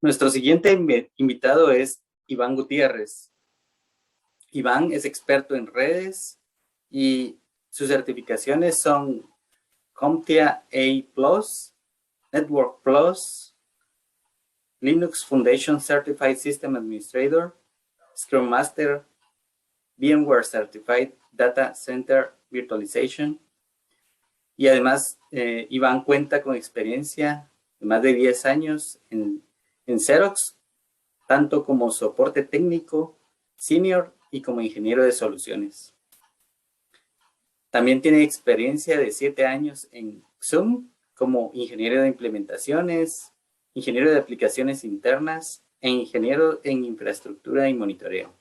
Nuestro siguiente invitado es Iván Gutiérrez. Iván es experto en redes y sus certificaciones son CompTIA A+, Network Plus, Linux Foundation Certified System Administrator, Scrum Master, VMware Certified Data Center Virtualization. Y además, Iván cuenta con experiencia de más de 10 años en Xerox, tanto como soporte técnico, senior y como ingeniero de soluciones. También tiene experiencia de 7 años en Zoom como ingeniero de implementaciones, ingeniero de aplicaciones internas e ingeniero en infraestructura y monitoreo.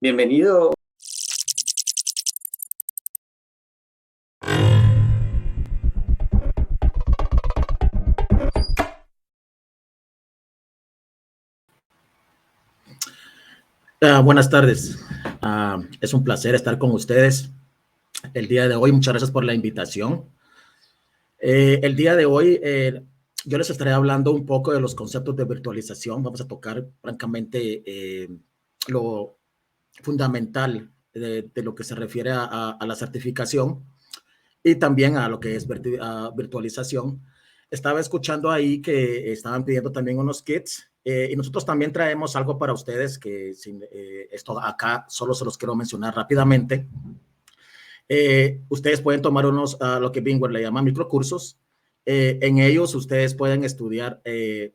Bienvenido. Buenas tardes. Es un placer estar con ustedes el día de hoy. Muchas gracias por la invitación. El día de hoy yo les estaré hablando un poco de los conceptos de virtualización. Vamos a tocar francamente lo fundamental de lo que se refiere a la certificación y también a lo que es virtualización. Estaba escuchando ahí que estaban pidiendo también unos kits y nosotros también traemos algo para ustedes que esto acá solo se los quiero mencionar rápidamente. Ustedes pueden tomar unos, lo que VMware le llama microcursos. En ellos ustedes pueden estudiar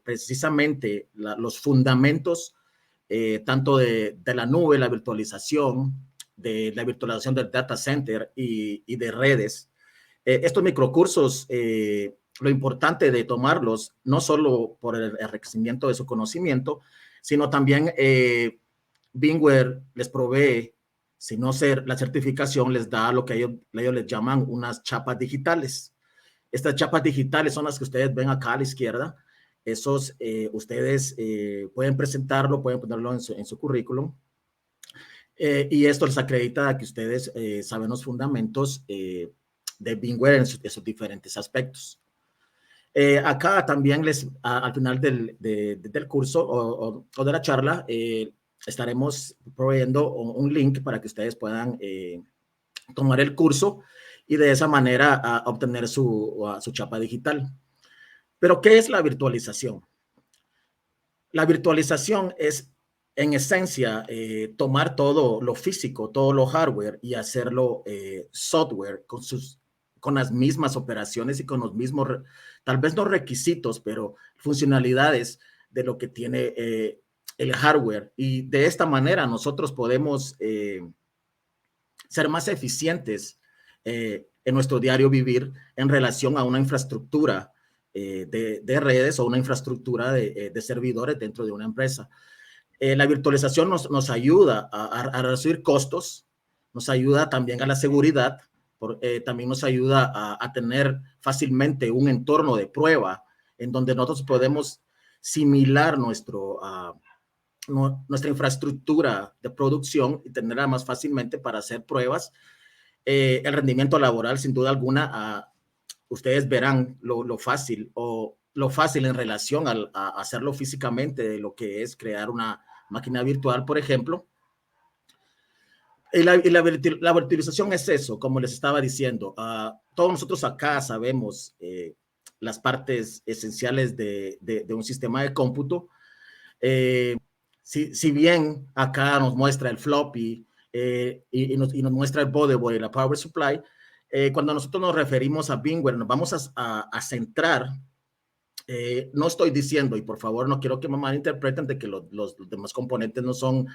precisamente los fundamentos tanto de la nube, la virtualización del data center y de redes. Estos microcursos, lo importante de tomarlos, no solo por el enriquecimiento de su conocimiento, sino también VMware les provee, si no ser la certificación, les da lo que ellos les llaman unas chapas digitales. Estas chapas digitales son las que ustedes ven acá a la izquierda. Esos ustedes pueden presentarlo, pueden ponerlo en su currículum. Y esto les acredita que ustedes saben los fundamentos de VMware en sus diferentes aspectos. Acá también al final del curso o de la charla, estaremos proveyendo un link para que ustedes puedan tomar el curso y de esa manera obtener su chapa digital. Pero, ¿qué es la virtualización? La virtualización es, en esencia, tomar todo lo físico, todo lo hardware y hacerlo software con las mismas operaciones y con los mismos, tal vez no requisitos, pero funcionalidades de lo que tiene el hardware. Y de esta manera nosotros podemos ser más eficientes en nuestro diario vivir en relación a una infraestructura de redes o una infraestructura de servidores dentro de una empresa. La virtualización nos ayuda a reducir costos, nos ayuda también a la seguridad, también nos ayuda a tener fácilmente un entorno de prueba en donde nosotros podemos similar nuestra infraestructura de producción y tenerla más fácilmente para hacer pruebas. El rendimiento laboral, sin duda alguna, ustedes verán lo fácil en relación a hacerlo físicamente de lo que es crear una máquina virtual, por ejemplo. Y la virtualización es eso, como les estaba diciendo. Todos nosotros acá sabemos las partes esenciales de un sistema de cómputo. Si bien acá nos muestra el floppy y nos muestra el motherboard y la power supply, cuando nosotros nos referimos a VMware, nos vamos a centrar. No estoy diciendo, y por favor no quiero que me malinterpreten de que los demás componentes no son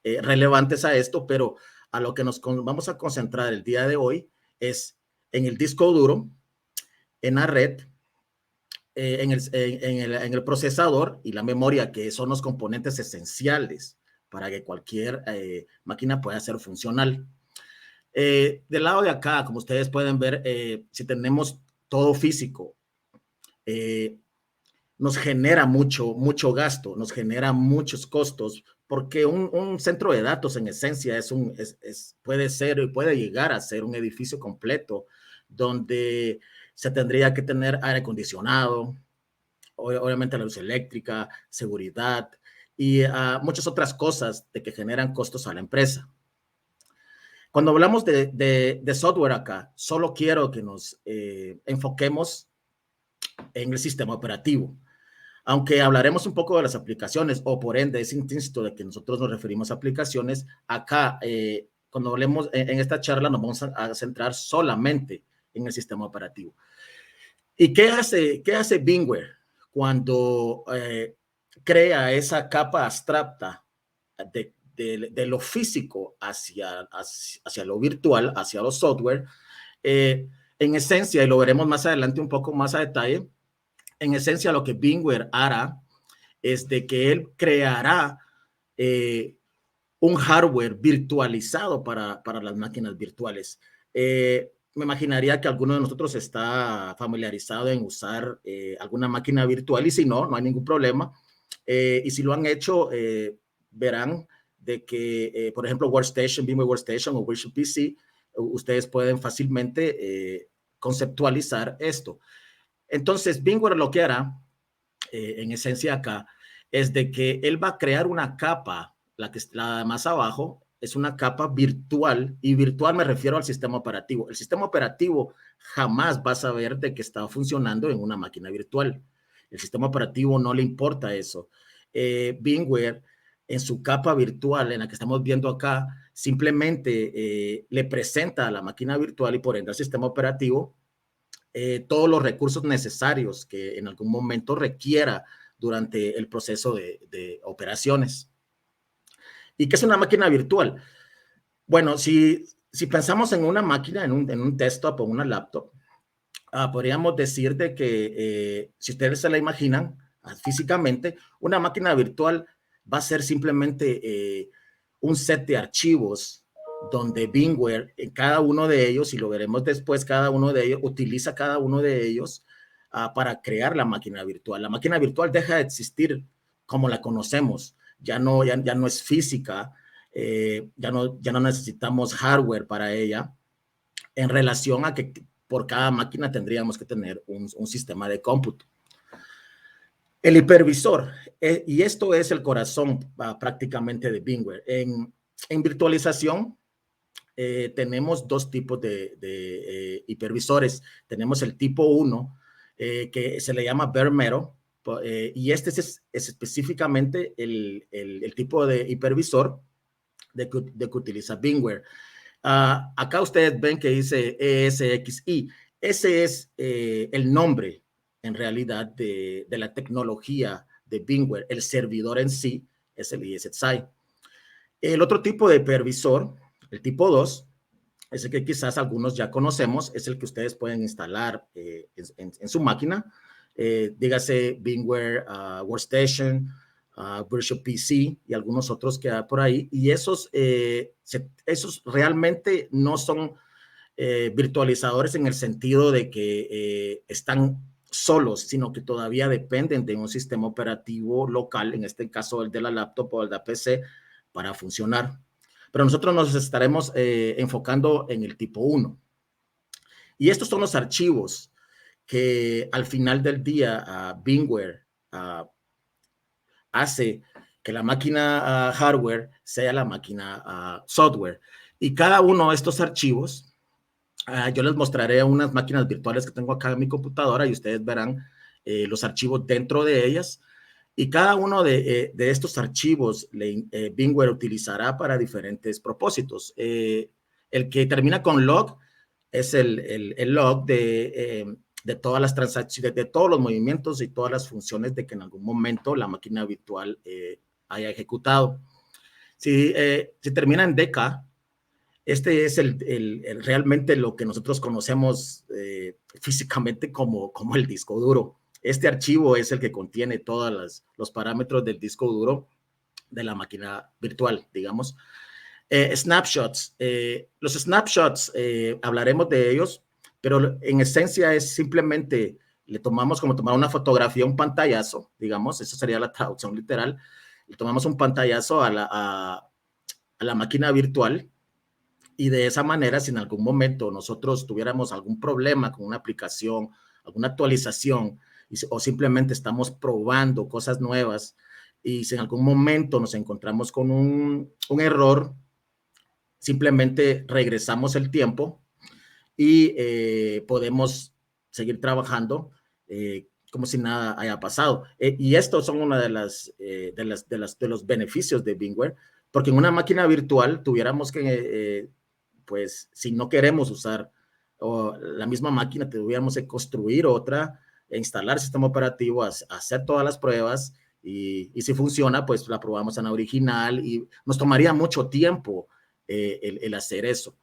relevantes a esto, pero a lo que nos vamos a concentrar el día de hoy es en el disco duro, en la red, en el procesador y la memoria, que son los componentes esenciales para que cualquier máquina pueda ser funcional. Del lado de acá, como ustedes pueden ver, si tenemos todo físico, nos genera mucho gasto, nos genera muchos costos, porque un centro de datos en esencia puede llegar a ser un edificio completo donde se tendría que tener aire acondicionado, obviamente la luz eléctrica, seguridad y muchas otras cosas de que generan costos a la empresa. Cuando hablamos de software acá, solo quiero que nos enfoquemos en el sistema operativo. Aunque hablaremos un poco de las aplicaciones, o por ende es intrínseco de que nosotros nos referimos a aplicaciones, acá cuando hablemos en esta charla nos vamos a centrar solamente en el sistema operativo. ¿Y qué hace VMware cuando crea esa capa abstracta de lo físico hacia lo virtual, hacia los software? En esencia, y lo veremos más adelante un poco más a detalle, en esencia lo que VMware hará es de que él creará un hardware virtualizado para las máquinas virtuales. Me imaginaría que alguno de nosotros está familiarizado en usar alguna máquina virtual y si no, no hay ningún problema. Y si lo han hecho, verán de que, por ejemplo, Workstation, VMware Workstation o Virtual PC, ustedes pueden fácilmente conceptualizar esto. Entonces, VMware lo que hará, en esencia acá, es de que él va a crear una capa, la que está más abajo, es una capa virtual, y virtual me refiero al sistema operativo. El sistema operativo jamás va a saber de que está funcionando en una máquina virtual. El sistema operativo no le importa eso. VMware, en su capa virtual, en la que estamos viendo acá, simplemente le presenta a la máquina virtual y por ende al sistema operativo todos los recursos necesarios que en algún momento requiera durante el proceso de operaciones. ¿Y qué es una máquina virtual? Bueno, si pensamos en una máquina, en un desktop o una laptop, podríamos decir de que si ustedes se la imaginan físicamente, una máquina virtual va a ser simplemente un set de archivos donde VMware, en cada uno de ellos, y lo veremos después, cada uno de ellos, utiliza cada uno de ellos para crear la máquina virtual. La máquina virtual deja de existir como la conocemos, ya no es física, ya no necesitamos hardware para ella, en relación a que por cada máquina tendríamos que tener un sistema de cómputo. El hipervisor, y esto es el corazón prácticamente de VMware. En virtualización tenemos dos tipos de hipervisores. Tenemos el tipo 1, que se le llama bare metal, y este es específicamente el tipo de hipervisor de que utiliza VMware. Acá ustedes ven que dice ESXi. Ese es el nombre, en realidad, de la tecnología de VMware. El servidor en sí es el ESXi. El otro tipo de hipervisor, el tipo 2, es el que quizás algunos ya conocemos, es el que ustedes pueden instalar en su máquina. Dígase VMware Workstation, Virtual PC y algunos otros que hay por ahí. Y esos realmente no son virtualizadores en el sentido de que están solos, sino que todavía dependen de un sistema operativo local, en este caso el de la laptop o el de la PC, para funcionar. Pero nosotros nos estaremos enfocando en el tipo 1. Y estos son los archivos que al final del día VMware hace que la máquina hardware sea la máquina software. Y cada uno de estos archivos, yo les mostraré unas máquinas virtuales que tengo acá en mi computadora y ustedes verán los archivos dentro de ellas. Y cada uno de estos archivos VMware utilizará para diferentes propósitos. El que termina con log es el log de todas las transacciones, de todos los movimientos y todas las funciones de que en algún momento la máquina virtual haya ejecutado. Si termina en DK, este es realmente lo que nosotros conocemos físicamente como el disco duro. Este archivo es el que contiene todos los parámetros del disco duro de la máquina virtual, digamos. Snapshots. Los snapshots, hablaremos de ellos, pero en esencia es simplemente, le tomamos como tomar una fotografía, un pantallazo, digamos, eso sería la traducción literal. Le tomamos un pantallazo a la máquina virtual y de esa manera, si en algún momento nosotros tuviéramos algún problema con una aplicación, alguna actualización, o simplemente estamos probando cosas nuevas y si en algún momento nos encontramos con un error, simplemente regresamos el tiempo y podemos seguir trabajando como si nada haya pasado. Y estos son una de los beneficios de VMware, porque en una máquina virtual tuviéramos que, pues, si no queremos usar la misma máquina, tuviéramos que construir otra, instalar el sistema operativo, hacer todas las pruebas y si funciona, pues la probamos en la original y nos tomaría mucho tiempo el hacer eso.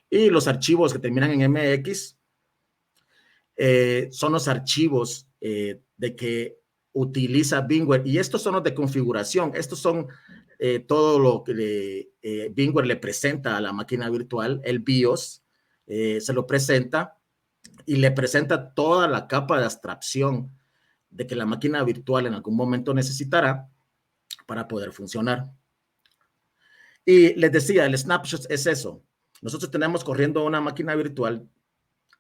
Y los archivos que terminan en MX son los archivos de que utiliza VMware. Y estos son los de configuración. Estos son todo lo que VMware le presenta a la máquina virtual, el BIOS, se lo presenta y le presenta toda la capa de abstracción de que la máquina virtual en algún momento necesitará para poder funcionar. Y les decía, el snapshot es eso. Nosotros tenemos corriendo una máquina virtual,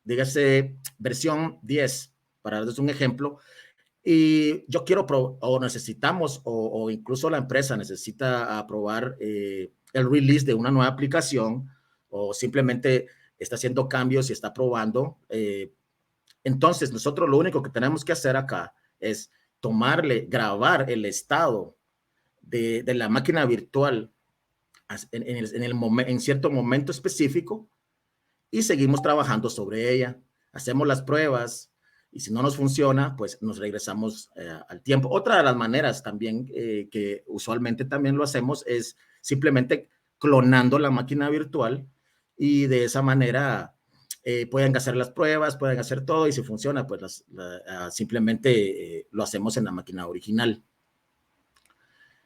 dígase versión 10, para darles un ejemplo, y yo quiero, o necesitamos, o incluso la empresa necesita aprobar el release de una nueva aplicación, o simplemente está haciendo cambios y está probando. Entonces, nosotros lo único que tenemos que hacer acá es grabar el estado de la máquina virtual en cierto momento específico y seguimos trabajando sobre ella. Hacemos las pruebas y si no nos funciona, pues nos regresamos al tiempo. Otra de las maneras también que usualmente también lo hacemos es simplemente clonando la máquina virtual y de esa manera pueden hacer las pruebas, pueden hacer todo y si funciona, pues simplemente lo hacemos en la máquina original.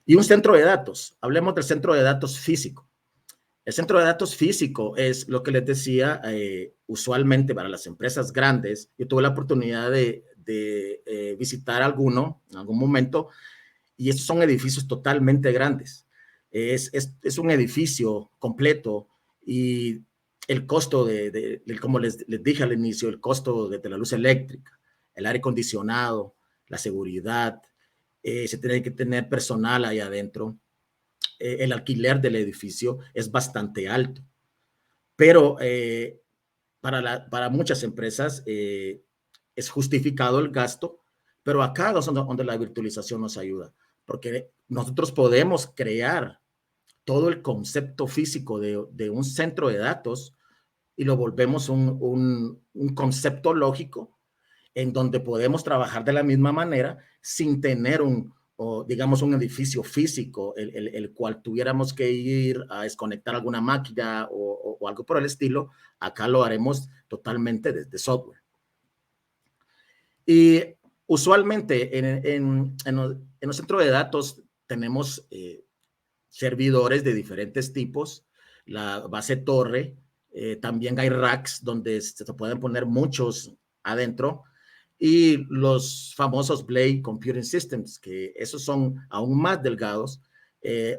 Y un centro de datos. Hablemos del centro de datos físico. El centro de datos físico es lo que les decía, usualmente para las empresas grandes. Yo tuve la oportunidad de visitar alguno en algún momento y estos son edificios totalmente grandes. Es un edificio completo y el costo como les dije al inicio, el costo de la luz eléctrica, el aire acondicionado, la seguridad, se tiene que tener personal ahí adentro. El alquiler del edificio es bastante alto, pero para muchas empresas es justificado el gasto, pero acá es donde la virtualización nos ayuda, porque nosotros podemos crear todo el concepto físico de un centro de datos y lo volvemos un concepto lógico en donde podemos trabajar de la misma manera sin tener digamos, un edificio físico, el cual tuviéramos que ir a desconectar alguna máquina o algo por el estilo. Acá lo haremos totalmente desde software. Y usualmente en los centros de datos tenemos servidores de diferentes tipos, la base torre, también hay racks donde se pueden poner muchos adentro, y los famosos Blade Computing Systems, que esos son aún más delgados,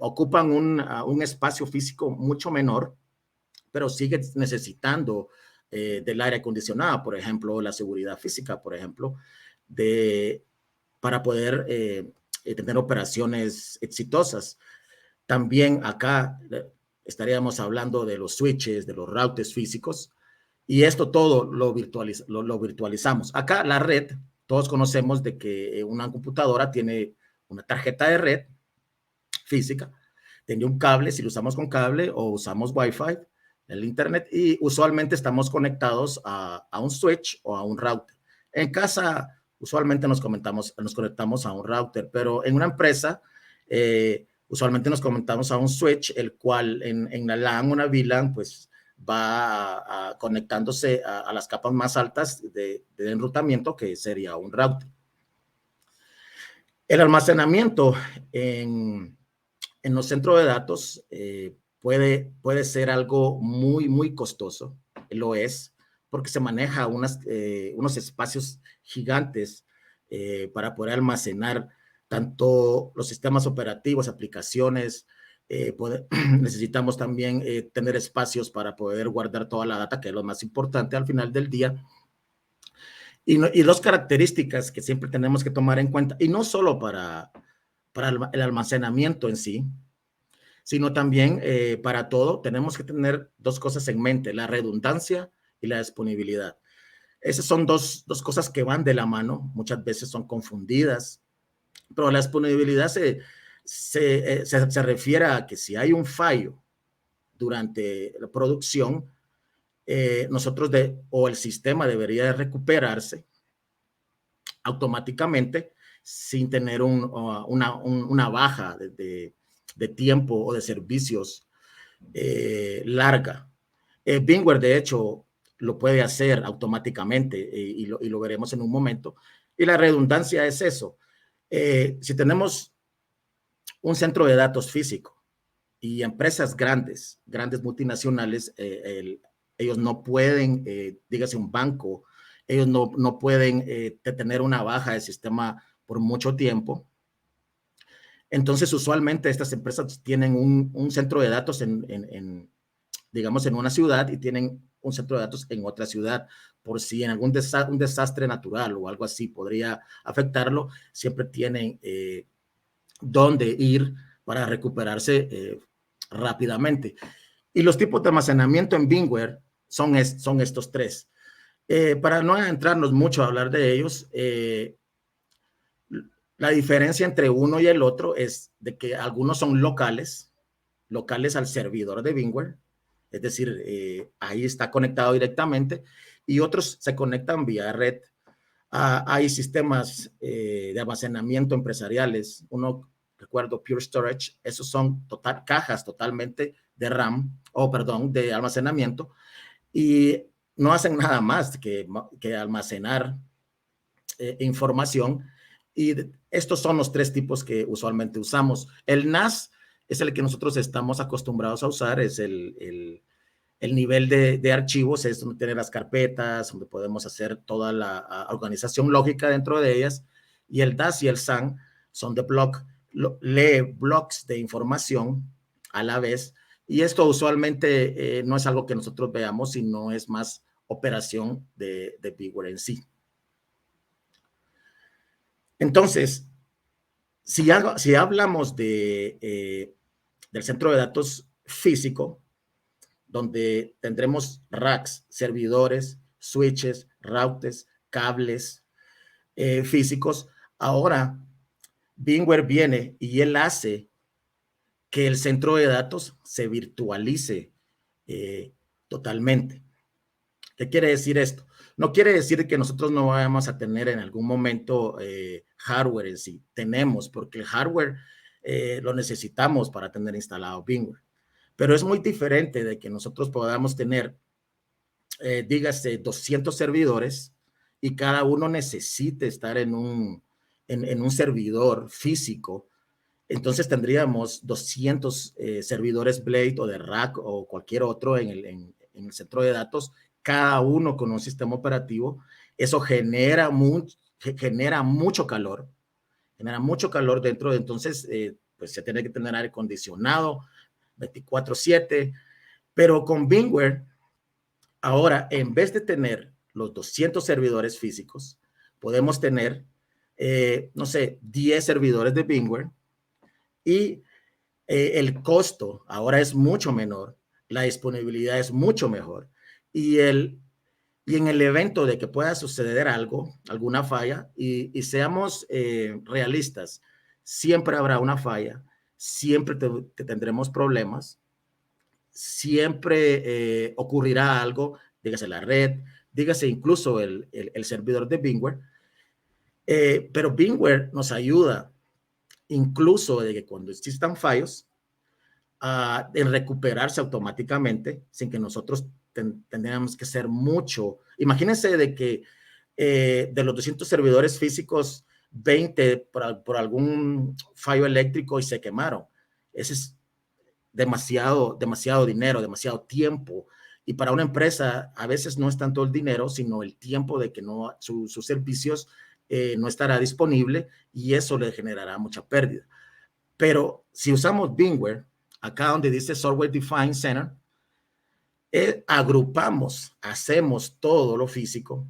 ocupan un espacio físico mucho menor, pero siguen necesitando del aire acondicionado, por ejemplo, la seguridad física, por ejemplo, para poder tener operaciones exitosas. También acá estaríamos hablando de los switches, de los routers físicos, y esto todo lo virtualizamos. Acá la red, todos conocemos de que una computadora tiene una tarjeta de red física, tiene un cable, si lo usamos con cable o usamos Wi-Fi, el internet, y usualmente estamos conectados a un switch o a un router. En casa, usualmente nos conectamos a un router, pero en una empresa, usualmente nos conectamos a un switch, el cual en la LAN, una VLAN, pues va conectándose a las capas más altas de enrutamiento, que sería un router. El almacenamiento en los centros de datos puede ser algo muy, muy costoso. Lo es, porque se maneja unos espacios gigantes para poder almacenar tanto los sistemas operativos, aplicaciones. Necesitamos también tener espacios para poder guardar toda la data, que es lo más importante al final del día. Y dos características que siempre tenemos que tomar en cuenta, y no solo para el almacenamiento en sí, sino también para todo, tenemos que tener dos cosas en mente, la redundancia y la disponibilidad. Esas son dos cosas que van de la mano, muchas veces son confundidas, pero la disponibilidad se refiere a que si hay un fallo durante la producción, o el sistema debería de recuperarse automáticamente sin tener una baja de tiempo o de servicios larga. VMware, de hecho, lo puede hacer automáticamente y lo veremos en un momento. Y la redundancia es eso. Si tenemos un centro de datos físico y empresas grandes multinacionales, ellos no pueden, dígase un banco, ellos no pueden tener una baja de sistema por mucho tiempo. Entonces, usualmente estas empresas tienen un centro de datos digamos, en una ciudad y tienen un centro de datos en otra ciudad, por si en algún un desastre natural o algo así podría afectarlo, siempre tienen dónde ir para recuperarse rápidamente. Y los tipos de almacenamiento en VMware son estos tres. Para no entrarnos mucho a hablar de ellos, la diferencia entre uno y el otro es de que algunos son locales al servidor de VMware, es decir, ahí está conectado directamente, y otros se conectan vía red. Hay sistemas de almacenamiento empresariales, uno, recuerdo, Pure Storage, esos son cajas totalmente de RAM, de almacenamiento, y no hacen nada más que almacenar información, y estos son los tres tipos que usualmente usamos. El NAS es el que nosotros estamos acostumbrados a usar, es el nivel de archivos, es donde tiene las carpetas, donde podemos hacer toda la organización lógica dentro de ellas, y el DAS y el SAN son de block, lee blocks de información a la vez, y esto usualmente no es algo que nosotros veamos, sino es más operación de VMware en sí. Entonces, si hablamos del centro de datos físico, donde tendremos racks, servidores, switches, routers, cables físicos, ahora VMware viene y él hace que el centro de datos se virtualice totalmente. ¿Qué quiere decir esto? No quiere decir que nosotros no vayamos a tener en algún momento hardware en sí. Tenemos, porque el hardware lo necesitamos para tener instalado VMware. Pero es muy diferente de que nosotros podamos tener, dígase, 200 servidores y cada uno necesite estar en un servidor físico. Entonces tendríamos 200 servidores Blade o de Rack o cualquier otro en el centro de datos, cada uno con un sistema operativo. Eso genera mucho calor dentro de, entonces, pues se tiene que tener aire acondicionado 24/7, pero con VMware, ahora, en vez de tener los 200 servidores físicos, podemos tener, no sé, 10 servidores de VMware, y el costo ahora es mucho menor, la disponibilidad es mucho mejor, y en el evento de que pueda suceder algo, alguna falla, y seamos realistas, siempre habrá una falla, siempre tendremos problemas, siempre ocurrirá algo, dígase la red, dígase incluso el servidor de VMware, pero VMware nos ayuda incluso de que cuando existan fallos, en recuperarse automáticamente sin que nosotros tendríamos que hacer mucho. Imagínense de que de los 200 servidores físicos, 20 por algún fallo eléctrico y se quemaron. Ese es demasiado dinero, demasiado tiempo. Y para una empresa a veces no es tanto el dinero, sino el tiempo de que sus servicios no estará disponible, y eso le generará mucha pérdida. Pero si usamos VMware, acá donde dice Software Defined Center, agrupamos, hacemos todo lo físico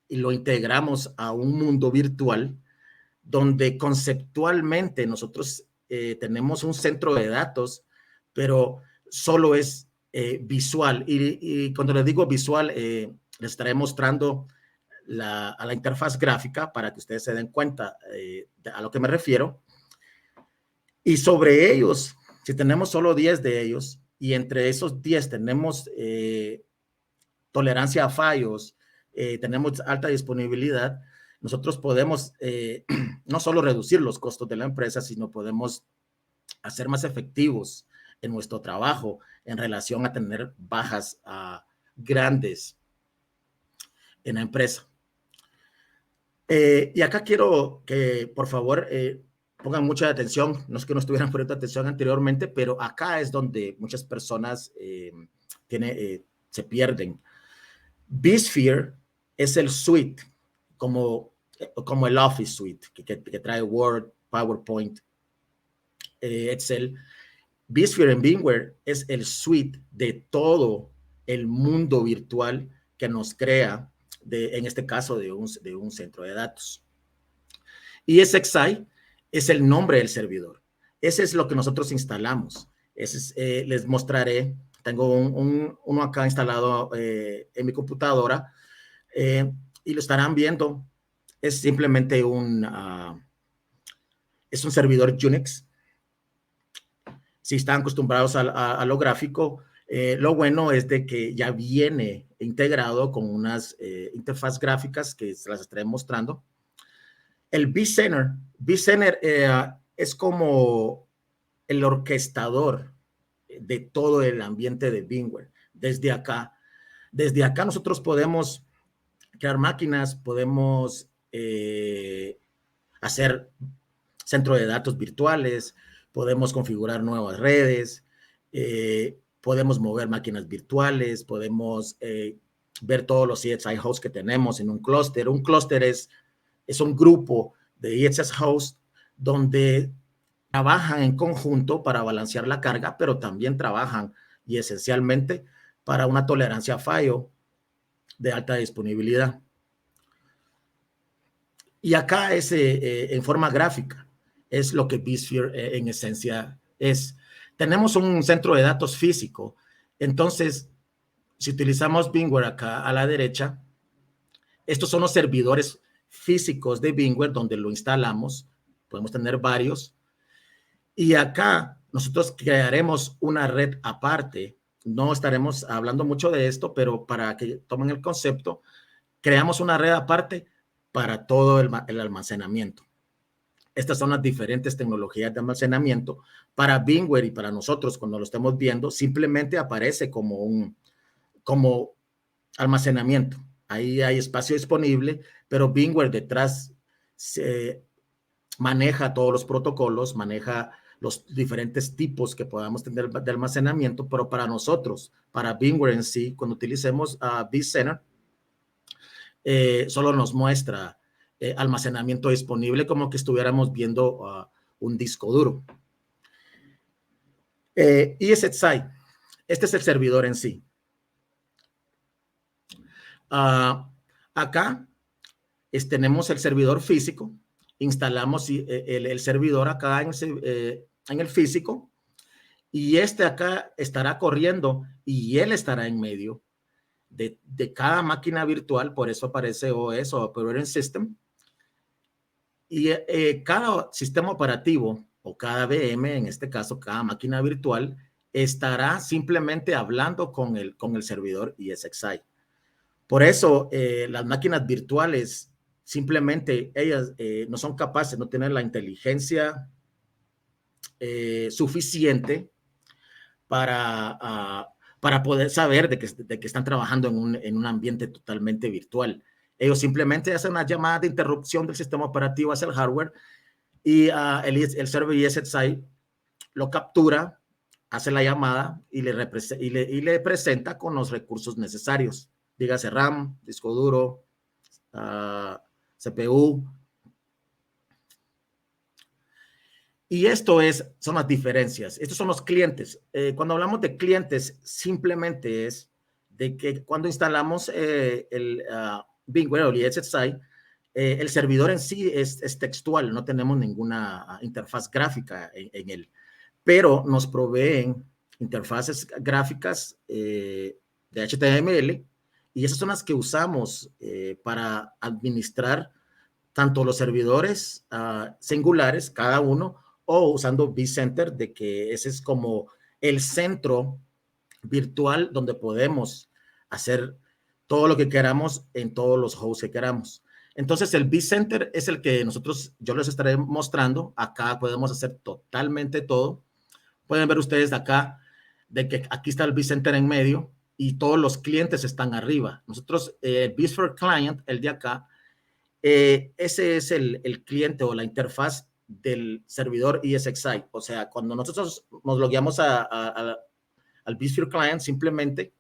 y lo integramos a un mundo virtual donde conceptualmente nosotros tenemos un centro de datos, pero solo es visual. Y cuando les digo visual, les estaré mostrando a la interfaz gráfica para que ustedes se den cuenta a lo que me refiero. Y sobre ellos, si tenemos solo 10 de ellos, y entre esos 10 tenemos tolerancia a fallos, tenemos alta disponibilidad, nosotros podemos no solo reducir los costos de la empresa, sino podemos hacer más efectivos en nuestro trabajo en relación a tener bajas grandes en la empresa. Y acá quiero que, por favor, pongan mucha atención. No es que no estuvieran poniendo atención anteriormente, pero acá es donde muchas personas se pierden. vSphere es el suite, como el Office Suite, que trae Word, PowerPoint, Excel. vSphere en VMware es el suite de todo el mundo virtual que nos crea, en este caso, de un centro de datos. Y ESXi es el nombre del servidor. Ese es lo que nosotros instalamos. Les mostraré. Tengo uno acá instalado en mi computadora y lo estarán viendo. Es simplemente es un servidor Unix. Si están acostumbrados a lo gráfico, lo bueno es de que ya viene integrado con unas interfaz gráficas que se las estaré mostrando. El vCenter es como el orquestador de todo el ambiente de VMware. Desde acá nosotros podemos crear máquinas, podemos hacer centro de datos virtuales, podemos configurar nuevas redes, podemos mover máquinas virtuales, podemos ver todos los ESXi hosts que tenemos en un clúster. Un clúster es un grupo de ESX hosts donde trabajan en conjunto para balancear la carga, pero también trabajan y esencialmente para una tolerancia a fallo de alta disponibilidad. Y acá es en forma gráfica, es lo que vSphere en esencia es. Tenemos un centro de datos físico, entonces si utilizamos VMware acá a la derecha, estos son los servidores físicos de VMware donde lo instalamos, podemos tener varios, y acá nosotros crearemos una red aparte. No estaremos hablando mucho de esto, pero para que tomen el concepto, creamos una red aparte para todo el almacenamiento. Estas son las diferentes tecnologías de almacenamiento. Para VMware y para nosotros, cuando lo estemos viendo, simplemente aparece como almacenamiento. Ahí hay espacio disponible, pero VMware detrás maneja todos los protocolos, maneja los diferentes tipos que podamos tener de almacenamiento, pero para nosotros, para VMware en sí, cuando utilicemos vCenter, solo nos muestra almacenamiento disponible como que estuviéramos viendo un disco duro. ESXi, este es el servidor en sí. Acá tenemos el servidor físico, instalamos el servidor acá en el físico y acá estará corriendo y él estará en medio de cada máquina virtual, por eso aparece OS o Operating System, y cada sistema operativo o cada VM, en este caso cada máquina virtual, estará simplemente hablando con el servidor ESXi. Por eso las máquinas virtuales simplemente ellas no son capaces, no tienen la inteligencia suficiente para poder saber de que están trabajando en un ambiente totalmente virtual. Ellos simplemente hacen una llamada de interrupción del sistema operativo hacia el hardware y el server ESXi lo captura, hace la llamada y le presenta con los recursos necesarios. Dígase RAM, disco duro, CPU. Y son las diferencias. Estos son los clientes. Cuando hablamos de clientes, simplemente es de que cuando instalamos VMware o el ESXi, el servidor en sí es textual, no tenemos ninguna interfaz gráfica en él, pero nos proveen interfaces gráficas de HTML y esas son las que usamos para administrar tanto los servidores singulares, cada uno, o usando vCenter, de que ese es como el centro virtual donde podemos hacer todo lo que queramos en todos los hosts que queramos. Entonces, el vCenter es el que yo les estaré mostrando. Acá podemos hacer totalmente todo. Pueden ver ustedes de acá, de que aquí está el vCenter en medio y todos los clientes están arriba. Nosotros, vSphere Client, el de acá, ese es el cliente o la interfaz del servidor ESXi. O sea, cuando nosotros nos logueamos al vSphere Client, simplemente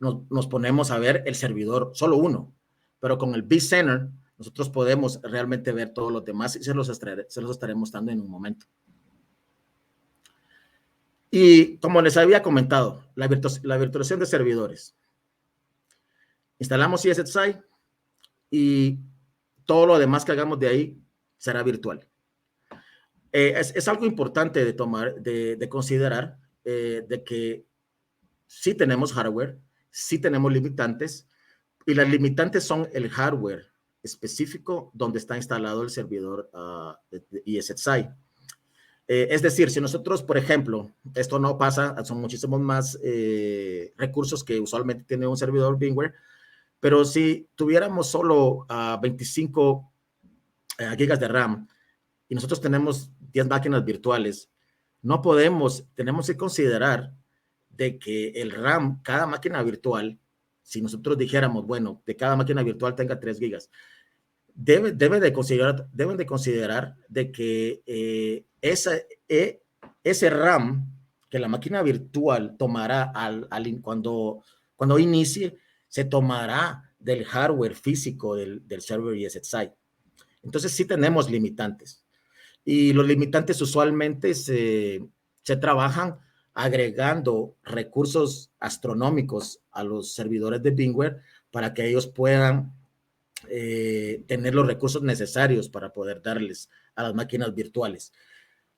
nos ponemos a ver el servidor, solo uno, pero con el vCenter nosotros podemos realmente ver todos los demás y se los estaré mostrando en un momento. Y como les había comentado, la virtualización de servidores. Instalamos ESXi y todo lo demás que hagamos de ahí será virtual. Es algo importante de considerar, de que sí tenemos hardware, sí tenemos limitantes, y las limitantes son el hardware específico donde está instalado el servidor de ESXi. Es decir, si nosotros, por ejemplo, esto no pasa, son muchísimos más recursos que usualmente tiene un servidor VMware, pero si tuviéramos solo 25 gigas de RAM y nosotros tenemos 10 máquinas virtuales, tenemos que considerar de que el RAM, cada máquina virtual, si nosotros dijéramos, bueno, de cada máquina virtual tenga 3 gigas, deben de considerar de que ese RAM que la máquina virtual tomará cuando inicie, se tomará del hardware físico del server ESXi. Entonces sí tenemos limitantes. Y los limitantes usualmente se trabajan agregando recursos astronómicos a los servidores de VMware para que ellos puedan tener los recursos necesarios para poder darles a las máquinas virtuales.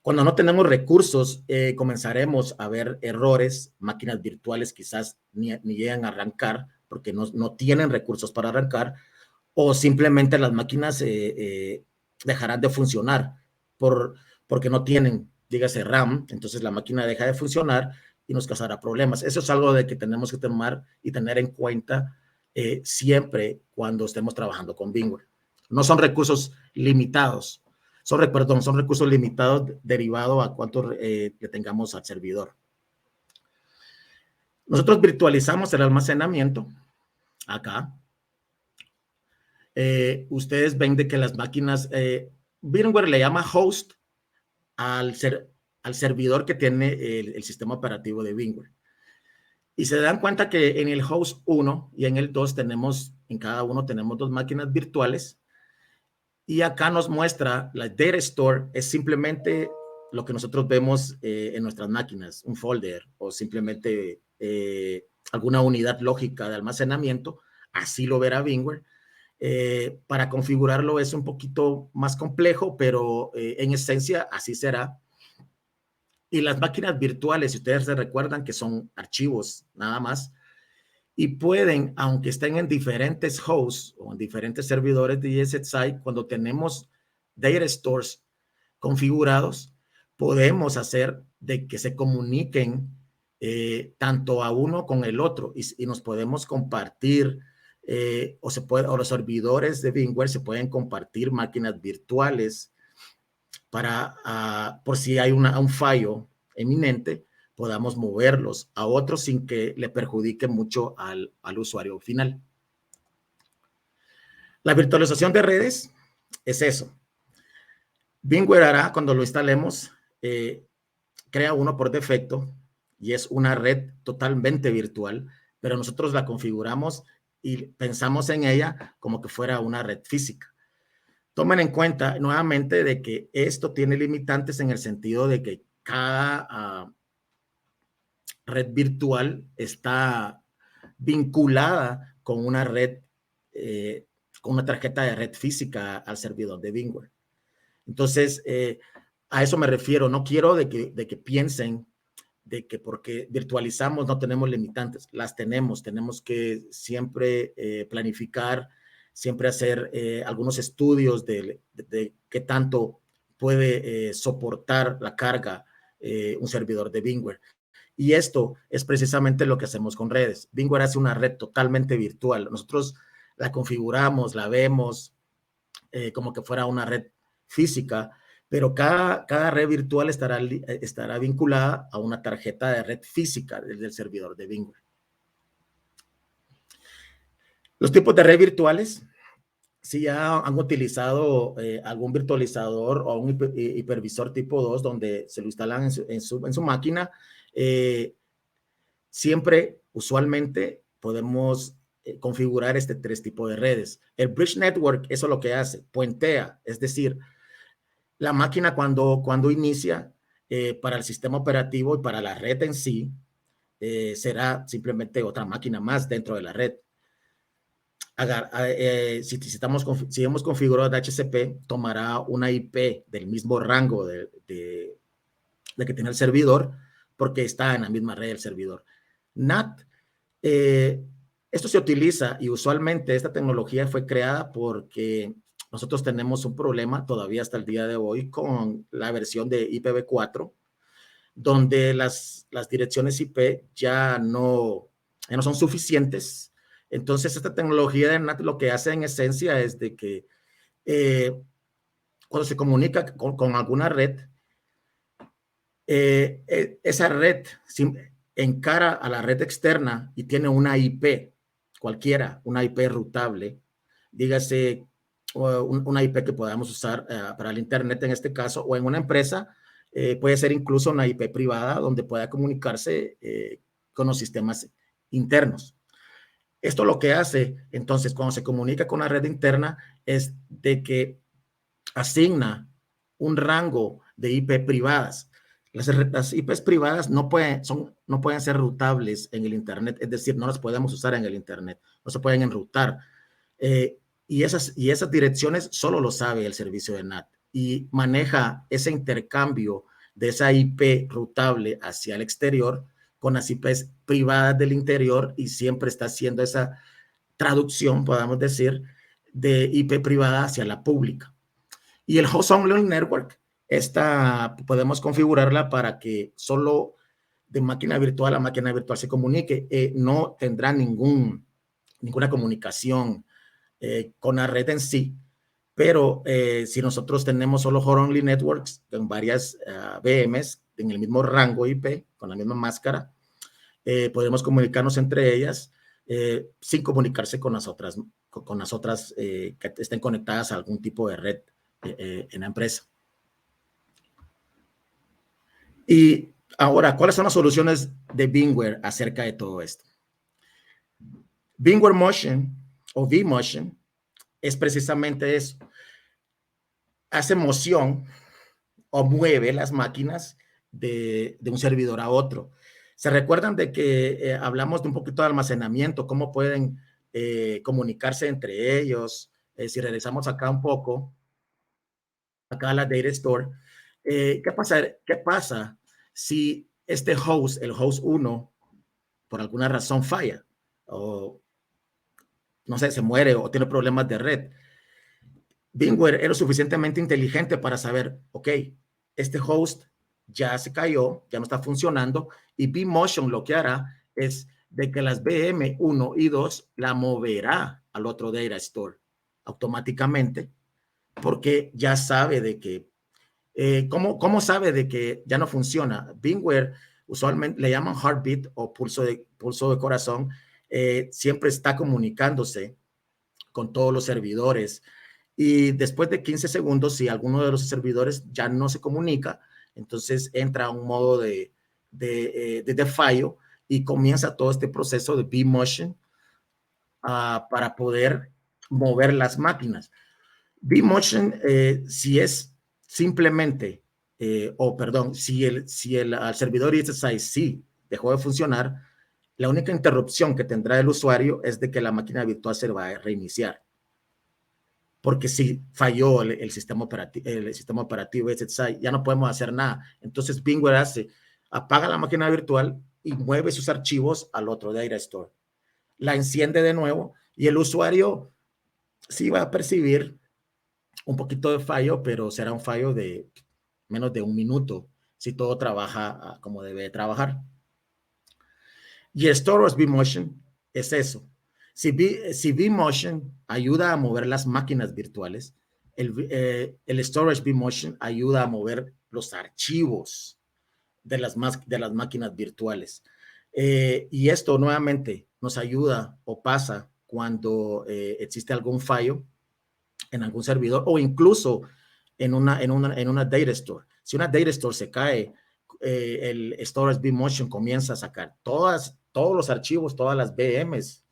Cuando no tenemos recursos, comenzaremos a ver errores, máquinas virtuales quizás ni llegan a arrancar porque no tienen recursos para arrancar, o simplemente las máquinas dejarán de funcionar porque no tienen, dígase, RAM, entonces la máquina deja de funcionar y nos causará problemas. Eso es algo de que tenemos que tomar y tener en cuenta siempre cuando estemos trabajando con VMware. No son recursos limitados, son recursos limitados derivados a cuánto le tengamos al servidor. Nosotros virtualizamos el almacenamiento acá. Ustedes ven de que las máquinas, VMware le llama host al servidor que tiene el sistema operativo de VMware. Y se dan cuenta que en el host 1 y en el 2 en cada uno tenemos 2 máquinas virtuales. Y acá nos muestra la Data Store, es simplemente lo que nosotros vemos en nuestras máquinas, un folder o simplemente alguna unidad lógica de almacenamiento. Así lo verá VMware. Para configurarlo es un poquito más complejo, pero en esencia así será. Y las máquinas virtuales, si ustedes se recuerdan, que son archivos nada más, y pueden, aunque estén en diferentes hosts o en diferentes servidores de ESXi, cuando tenemos data stores configurados, podemos hacer de que se comuniquen tanto a uno con el otro y nos podemos compartir o los servidores de VMware se pueden compartir máquinas virtuales por si hay un fallo eminente, podamos moverlos a otros sin que le perjudique mucho al usuario final. La virtualización de redes es eso. VMware hará, cuando lo instalemos, crea uno por defecto y es una red totalmente virtual, pero nosotros la configuramos y pensamos en ella como que fuera una red física. Tomen en cuenta nuevamente de que esto tiene limitantes en el sentido de que cada red virtual está vinculada con una red, con una tarjeta de red física al servidor de VMware. Entonces, a eso me refiero. No quiero de que piensen de que porque virtualizamos no tenemos limitantes. Las tenemos. Tenemos que siempre planificar, siempre hacer algunos estudios de qué tanto puede soportar la carga un servidor de VMware. Y esto es precisamente lo que hacemos con redes. VMware hace una red totalmente virtual. Nosotros la configuramos, la vemos como que fuera una red física, pero cada red virtual estará vinculada a una tarjeta de red física del servidor de VMware. Los tipos de red virtuales, si ya han utilizado algún virtualizador o un hipervisor tipo 2 donde se lo instalan en su máquina, siempre, usualmente, podemos configurar tres tipos de redes. El Bridge Network, eso es lo que hace, puentea, es decir, la máquina cuando inicia para el sistema operativo y para la red en sí, será simplemente otra máquina más dentro de la red. Si hemos configurado DHCP, tomará una IP del mismo rango de que tiene el servidor, porque está en la misma red del servidor. NAT, esto se utiliza y usualmente esta tecnología fue creada porque nosotros tenemos un problema todavía hasta el día de hoy con la versión de IPv4, donde las direcciones IP ya no son suficientes. Entonces, esta tecnología de NAT lo que hace en esencia es de que cuando se comunica con alguna red, esa red encara a la red externa y tiene una IP, cualquiera, una IP rutable, dígase una IP que podamos usar para el Internet en este caso, o en una empresa, puede ser incluso una IP privada donde pueda comunicarse con los sistemas internos. Esto lo que hace, entonces, cuando se comunica con la red interna, es de que asigna un rango de IP privadas. Las IPs privadas no pueden ser rutables en el Internet, es decir, no las podemos usar en el Internet, no se pueden enrutar. Y esas direcciones solo lo sabe el servicio de NAT y maneja ese intercambio de esa IP rutable hacia el exterior con las IPs privadas del interior y siempre está haciendo esa traducción, podamos decir, de IP privada hacia la pública. Y el Host Only Network, podemos configurarla para que solo de máquina virtual a máquina virtual se comunique. No tendrá ninguna comunicación con la red en sí, pero si nosotros tenemos solo Host Only Networks en varias VMs en el mismo rango IP, con la misma máscara, podemos comunicarnos entre ellas sin comunicarse con las otras que estén conectadas a algún tipo de red en la empresa. Y ahora, ¿cuáles son las soluciones de VMware acerca de todo esto? VMware Motion o vMotion es precisamente eso. Hace moción o mueve las máquinas de un servidor a otro. ¿Se recuerdan de que hablamos de un poquito de almacenamiento? ¿Cómo pueden comunicarse entre ellos? Si regresamos acá un poco, acá a la Data Store, ¿qué pasa si este host, el host 1, por alguna razón falla? O, no sé, se muere o tiene problemas de red. VMware era lo suficientemente inteligente para saber, ok, este host ya se cayó, ya no está funcionando, y vMotion lo que hará es de que las VM 1 y 2 la moverá al otro Data Store automáticamente, porque ya sabe de que, ¿cómo sabe de que ya no funciona? VMware usualmente le llaman heartbeat o pulso de corazón, siempre está comunicándose con todos los servidores. Y después de 15 segundos, si alguno de los servidores ya no se comunica, entonces entra a un modo de fallo y comienza todo este proceso de vMotion para poder mover las máquinas. vMotion, si es simplemente, si el servidor ESXi sí dejó de funcionar, La única interrupción que tendrá el usuario es de que la máquina virtual se va a reiniciar. Porque si falló el sistema operativo SSI, ya no podemos hacer nada. Entonces, VMware apaga la máquina virtual y mueve sus archivos al otro Data Store. La enciende de nuevo y el usuario sí va a percibir un poquito de fallo, pero será un fallo de menos de un minuto si todo trabaja como debe trabajar. Y Storage vMotion es eso. Si vMotion ayuda a mover las máquinas virtuales, el Storage vMotion ayuda a mover los archivos de las máquinas virtuales. Y esto nuevamente nos ayuda o pasa cuando existe algún fallo en algún servidor o incluso en una data store. Si una data store se cae, el Storage vMotion comienza a sacar todos los archivos, todas las VMs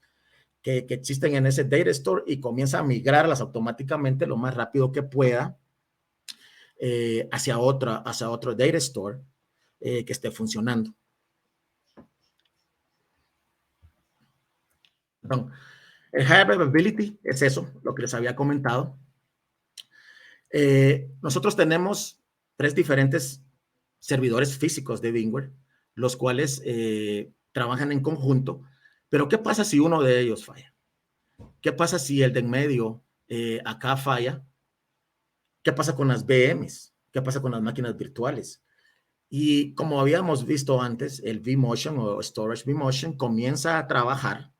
que existen en ese data store y comienza a migrarlas automáticamente lo más rápido que pueda hacia otro data store que esté funcionando. Perdón. El High Availability es eso, lo que les había comentado. Nosotros tenemos 3 diferentes servidores físicos de VMware, los cuales trabajan en conjunto. Pero ¿qué pasa si uno de ellos falla? ¿Qué pasa si el de en medio acá falla? ¿Qué pasa con las VMs? ¿Qué pasa con las máquinas virtuales? Y como habíamos visto antes, el vMotion o Storage vMotion comienza a trabajar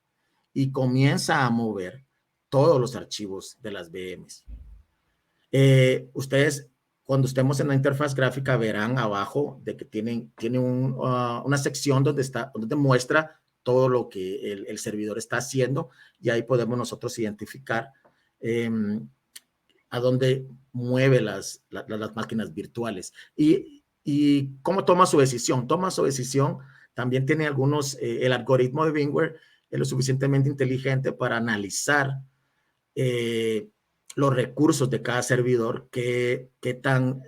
y comienza a mover todos los archivos de las VMs. Ustedes, cuando estemos en la interfaz gráfica, verán abajo de que tiene una sección donde muestra todo lo que el servidor está haciendo y ahí podemos nosotros identificar a dónde mueve las máquinas virtuales. Y cómo toma su decisión. Toma su decisión, también tiene el algoritmo de VMware es lo suficientemente inteligente para analizar los recursos de cada servidor, qué tan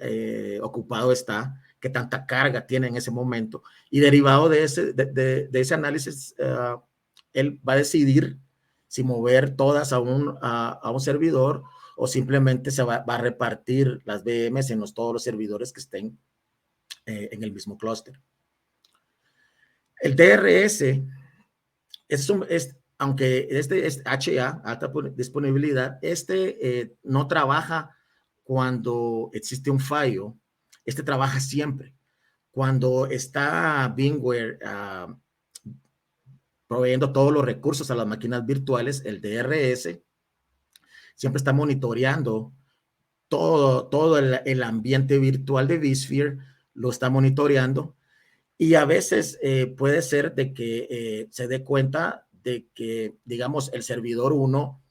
ocupado está, qué tanta carga tiene en ese momento. Y derivado de ese análisis, él va a decidir si mover todas a un servidor o simplemente se va a repartir las VMs en todos los servidores que estén en el mismo clúster. El DRS aunque este es HA, alta disponibilidad, no trabaja cuando existe un fallo, trabaja siempre. Cuando está VMware proveyendo todos los recursos a las máquinas virtuales, el DRS siempre está monitoreando todo el ambiente virtual de vSphere, lo está monitoreando y a veces puede ser de que se dé cuenta de que, digamos, el servidor 1